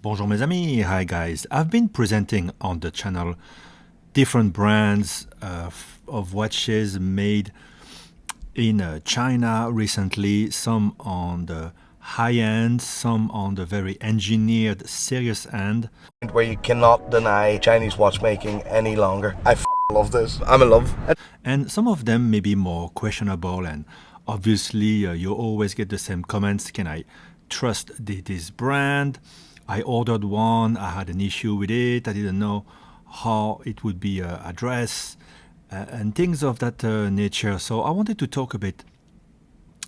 Bonjour mes amis, hi guys. I've been presenting on the channel different brands of watches made in China recently, some on the high end, some on the very engineered serious end. Where you cannot deny Chinese watchmaking any longer. I love this. I'm in love. And some of them may be more questionable, and obviously you always get the same comments. Can I trust this brand? I ordered one, I had an issue with it, I didn't know how it would be addressed, and things of that nature. So I wanted to talk a bit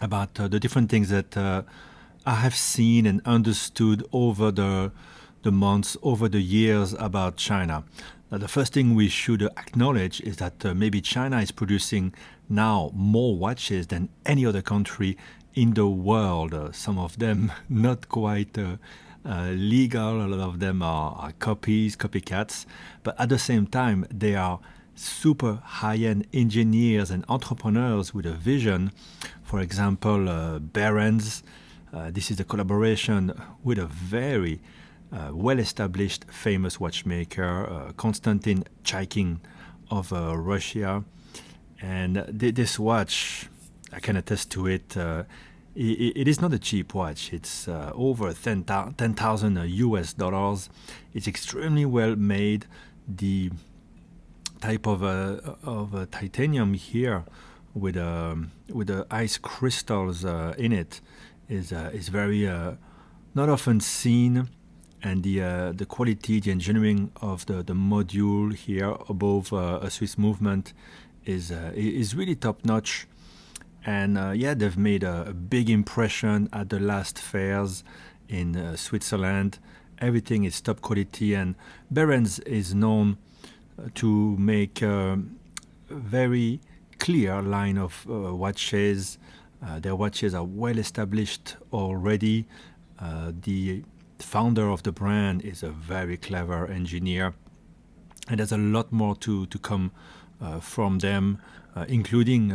about the different things that I have seen and understood over the months, over the years about China. Now, the first thing we should acknowledge is that maybe China is producing now more watches than any other country in the world. Some of them not quite legal, a lot of them are copies, copycats, but at the same time, they are super high-end engineers and entrepreneurs with a vision. For example, Barron's, this is a collaboration with a very well-established famous watchmaker, Konstantin Chaikin of Russia. And this watch, I can attest to it, it is not a cheap watch. It's over 10,000 US dollars. It's extremely well made. The type of titanium here with the ice crystals in it is very not often seen, and the quality, the engineering of the module here above a Swiss movement is really top notch. And yeah, they've made a big impression at the last fairs in Switzerland. Everything is top quality, and Barron's is known to make a very clear line of watches. Their watches are well established already. The founder of the brand is a very clever engineer, and there's a lot more to come from them, including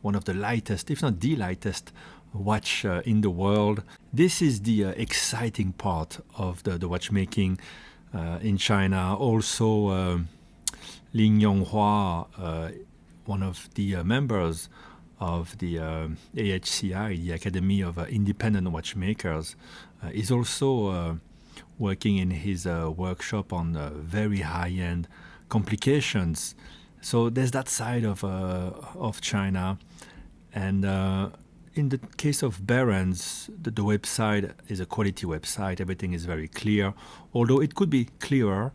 one of the lightest, if not the lightest, watch in the world. This is the exciting part of the watchmaking in China. Also, Lin Yonghua, one of the members of the AHCI, the Academy of Independent Watchmakers, is also working in his workshop on very high-end complications. So there's that side of China, and in the case of Barron's, the website is a quality website. Everything is very clear, although it could be clearer,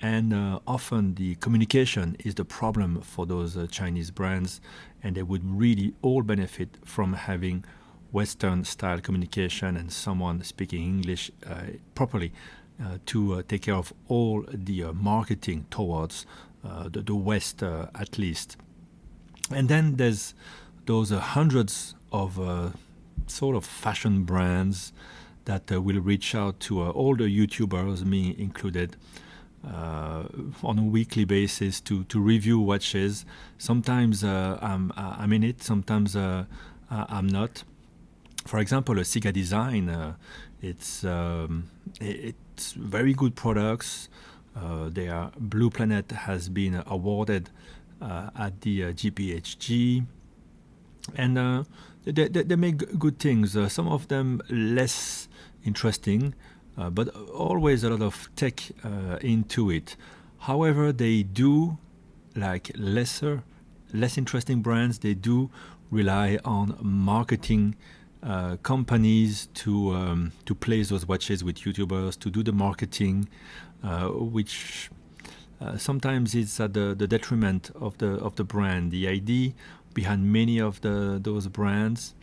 and often the communication is the problem for those Chinese brands, and they would really all benefit from having Western style communication and someone speaking English properly to take care of all the marketing towards the West at least. And then there's those hundreds of sort of fashion brands that will reach out to all the YouTubers, me included, on a weekly basis to review watches. Sometimes I'm in it, sometimes I'm not. For example, a Siga Design, it's very good products. Their Blue Planet has been awarded at the GPHG, and they make good things. Some of them less interesting, but always a lot of tech into it. However, they do, like less interesting brands, they do rely on marketing companies to place those watches with YouTubers, to do the marketing, which sometimes is at the detriment of the brand. The idea behind many of those brands,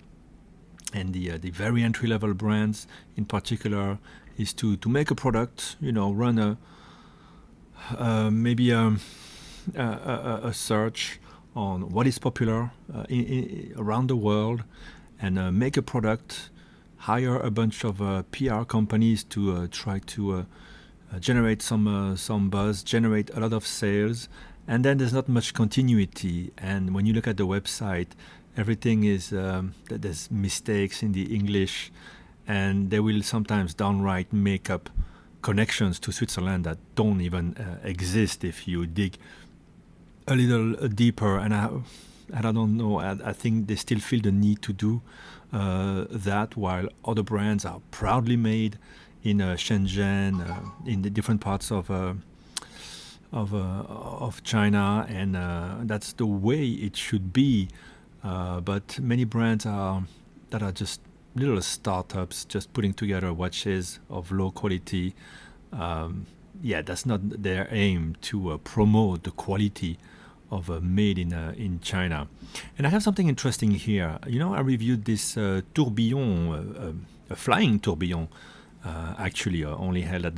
and the very entry level brands in particular, is to make a product, run maybe a search on what is popular around the world, and make a product, hire a bunch of PR companies to try to generate some buzz, generate a lot of sales, and then there's not much continuity. And when you look at the website, everything is there's mistakes in the English, and they will sometimes downright make up connections to Switzerland that don't even exist if you dig a little deeper. And I don't know. I think they still feel the need to do that, while other brands are proudly made in Shenzhen, in the different parts of China, and that's the way it should be. But many brands that are just little startups, just putting together watches of low quality. That's not their aim to promote the quality of made in China. And I have something interesting here. I reviewed this tourbillon, a flying tourbillon, actually only held at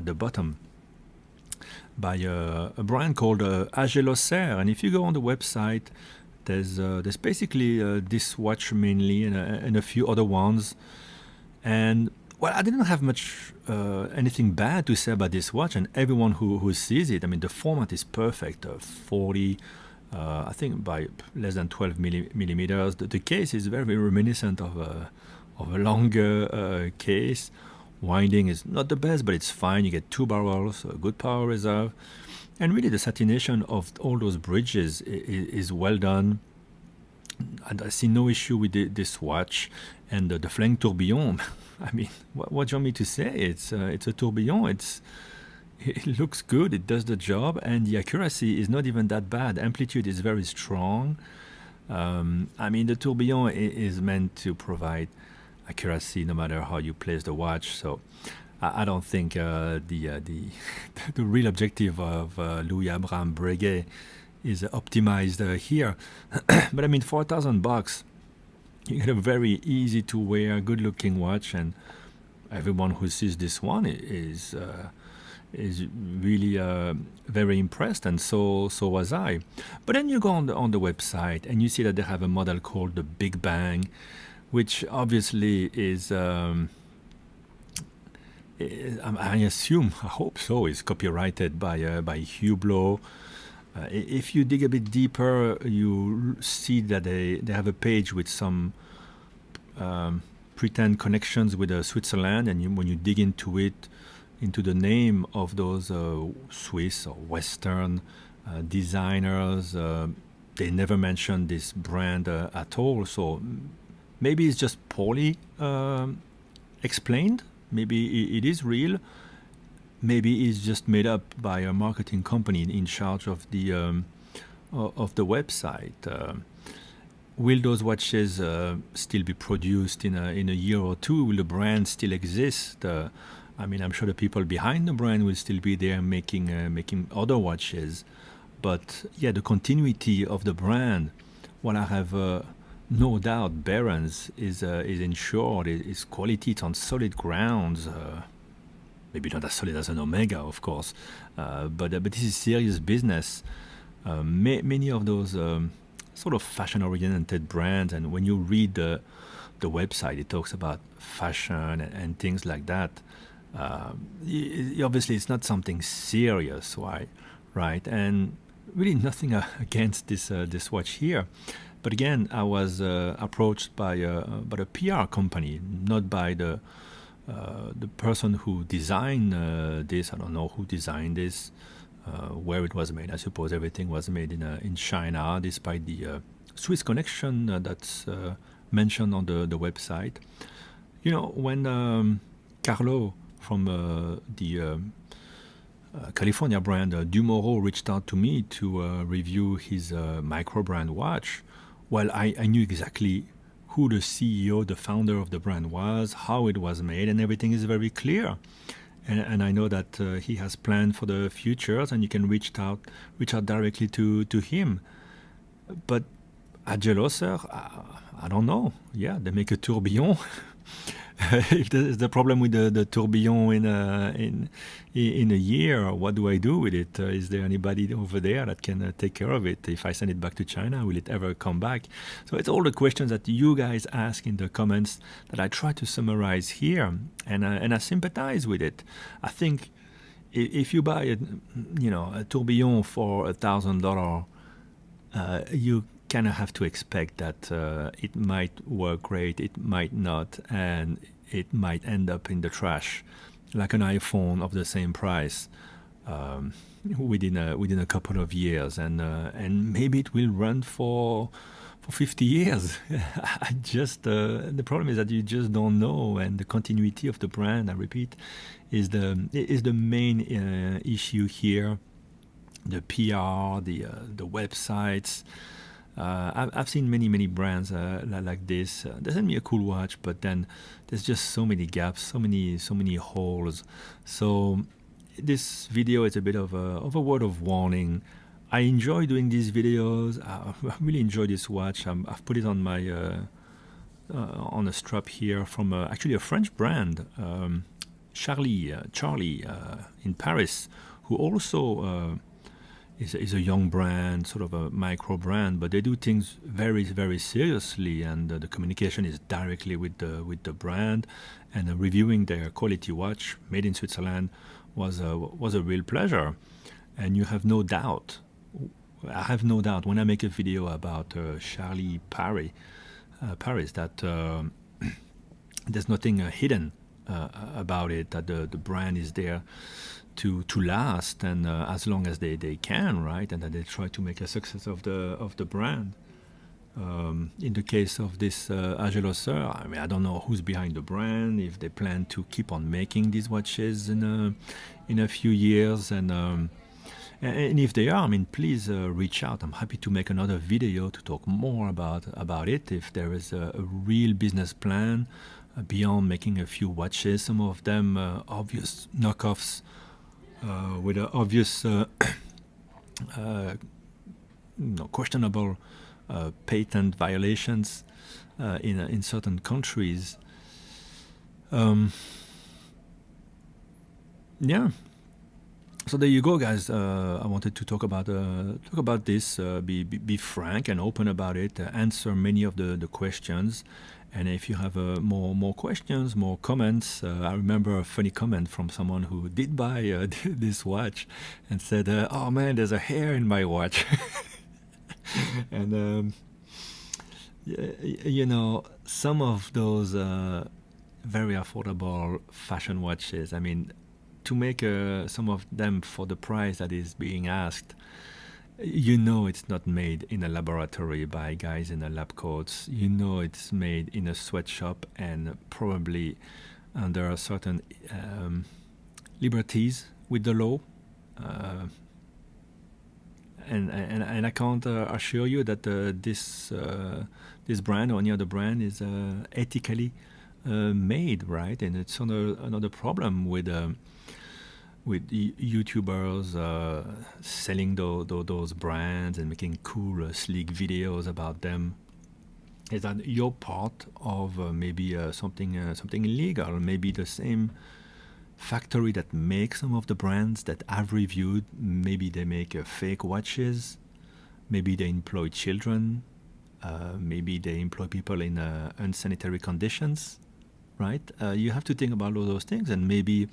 the bottom, by a brand called Agelocer. And if you go on the website, there's basically this watch mainly, and a few other ones. And well, I didn't have much anything bad to say about this watch, and everyone who sees it, I mean, the format is perfect, 40, I think by less than 12 millimeters. The case is very reminiscent of a longer case. Winding is not the best, but it's fine. You get 2 barrels, a good power reserve, and really the satination of all those bridges is well done. And I see no issue with this watch. And the flying tourbillon, I mean, what do you want me to say? It's a tourbillon. It looks good. It does the job, and the accuracy is not even that bad. Amplitude is very strong. I mean, the tourbillon is meant to provide accuracy no matter how you place the watch. So I don't think the real objective of Louis Abraham Breguet is optimized here. But I mean, for $1,000, you get a very easy to wear, good looking watch, and everyone who sees this one is really very impressed, and so was I. But then you go on the website and you see that they have a model called the Big Bang, which obviously is, I assume, I hope so, is copyrighted by Hublot. If you dig a bit deeper, you see that they have a page with some pretend connections with Switzerland, and when you dig into it, into the name of those Swiss or Western designers, they never mention this brand at all. So maybe it's just poorly explained. Maybe it is real. Maybe it's just made up by a marketing company in charge of the website. Will those watches still be produced in a year or two? Will the brand still exist? I mean, I'm sure the people behind the brand will still be there making other watches. But yeah, the continuity of the brand, well, I have no doubt Barron's is ensured. Its quality, it's on solid grounds. Maybe not as solid as an Omega, of course, but this is serious business. Many of those sort of fashion-oriented brands, and when you read the website, it talks about fashion and things like that. Obviously, it's not something serious, right? And really nothing against this watch here. But again, I was approached by a PR company, not by the person who designed this. I don't know who designed this, where it was made. I suppose everything was made in China, despite the Swiss connection that's mentioned on the website. When Carlo from the California brand Dumoro reached out to me to review his Microbrand watch, well, I knew exactly who the CEO, the founder of the brand was, how it was made, and everything is very clear. And I know that he has planned for the futures, and you can reach out directly to him. But at Geloser, I don't know. Yeah, they make a tourbillon. If there's the problem with the tourbillon in a year, what do I do with it? Is there anybody over there that can take care of it? If I send it back to China, will it ever come back? So it's all the questions that you guys ask in the comments that I try to summarize here, and I sympathize with it. I think if you buy a tourbillon for $1,000, you kind of have to expect that it might work great, it might not, and it might end up in the trash like an iPhone of the same price um, within a couple of years, and maybe it will run for 50 years. I just the problem is that you just don't know, and the continuity of the brand, I repeat, is the main issue here. The PR, the websites. I've seen many brands like this. They send me a cool watch, but then there's just so many gaps, so many holes. So this video is a bit of a word of warning. I enjoy doing these videos. I really enjoy this watch. I've put it on my on a strap here from actually a French brand, Charlie in Paris, who also is a young brand, sort of a micro brand, but they do things very seriously, and the communication is directly with the brand, and reviewing their quality watch made in Switzerland was a real pleasure, and you have no doubt. I have no doubt when I make a video about Charlie Paris, that there's nothing hidden about it. That the brand is there to last, and as long as they can, right, and that they try to make a success of the brand. In the case of this Ageloser, I mean, I don't know who's behind the brand, if they plan to keep on making these watches in a few years, and if they are, I mean, please reach out. I'm happy to make another video to talk more about it. If there is a real business plan beyond making a few watches, some of them obvious knockoffs with obvious, questionable patent violations in certain countries. Yeah. So there you go, guys. I wanted to talk about this. Be frank and open about it. Answer many of the questions. And if you have more questions, more comments, I remember a funny comment from someone who did buy this watch and said, "Oh man, there's a hair in my watch." And some of those very affordable fashion watches. I mean, to make some of them for the price that is being asked, it's not made in a laboratory by guys in a lab coats. It's made in a sweatshop and probably under certain liberties with the law. And I can't assure you that this brand or any other brand is ethically made, right? And it's another problem with YouTubers selling those brands and making cool, sleek videos about them. Is that you're part of maybe something illegal? Maybe the same factory that makes some of the brands that I've reviewed, maybe they make fake watches, maybe they employ children, maybe they employ people in unsanitary conditions, right? You have to think about all those things, and maybe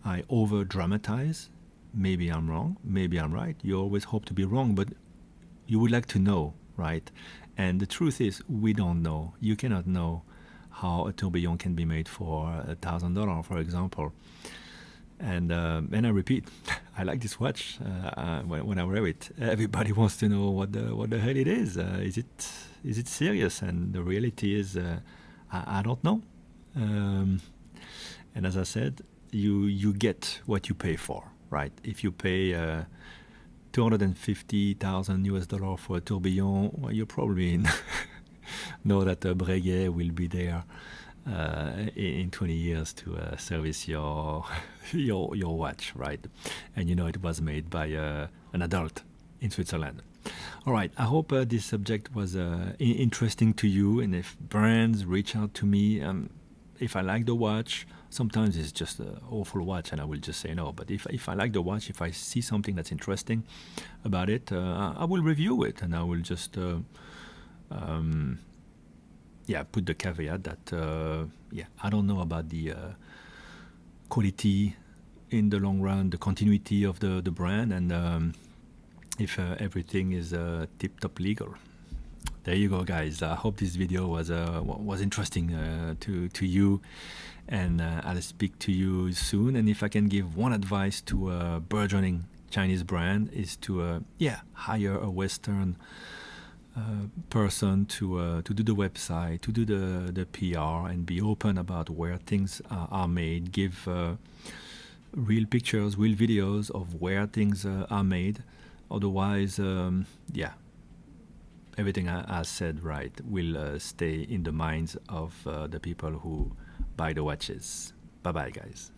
I over dramatize. Maybe I'm wrong, maybe I'm right. You always hope to be wrong, but you would like to know, right? And the truth is, we don't know. You cannot know how a tourbillon can be made for $1,000, for example. And I repeat, I like this watch. When I wear it, everybody wants to know what the hell it is. Is it serious? And the reality is, I don't know. And as I said, you get what you pay for, right? If you pay $250,000 for a tourbillon, well, you probably know that Breguet will be there in 20 years to service your watch, right? And it was made by an adult in Switzerland. All right, I hope this subject was interesting to you, and if brands reach out to me, if I like the watch, sometimes it's just an awful watch and I will just say no. But if I like the watch, if I see something that's interesting about it, I will review it, and I will just put the caveat that I don't know about the quality in the long run, the continuity of the brand, and if everything is tip-top legal. There you go, guys. I hope this video was interesting to you, and I'll speak to you soon. And if I can give one advice to a burgeoning Chinese brand is to hire a Western person to do the website, to do the PR, and be open about where things are made. Give real pictures, real videos of where things are made. Otherwise, everything I said right will stay in the minds of the people who buy the watches. Bye bye, guys.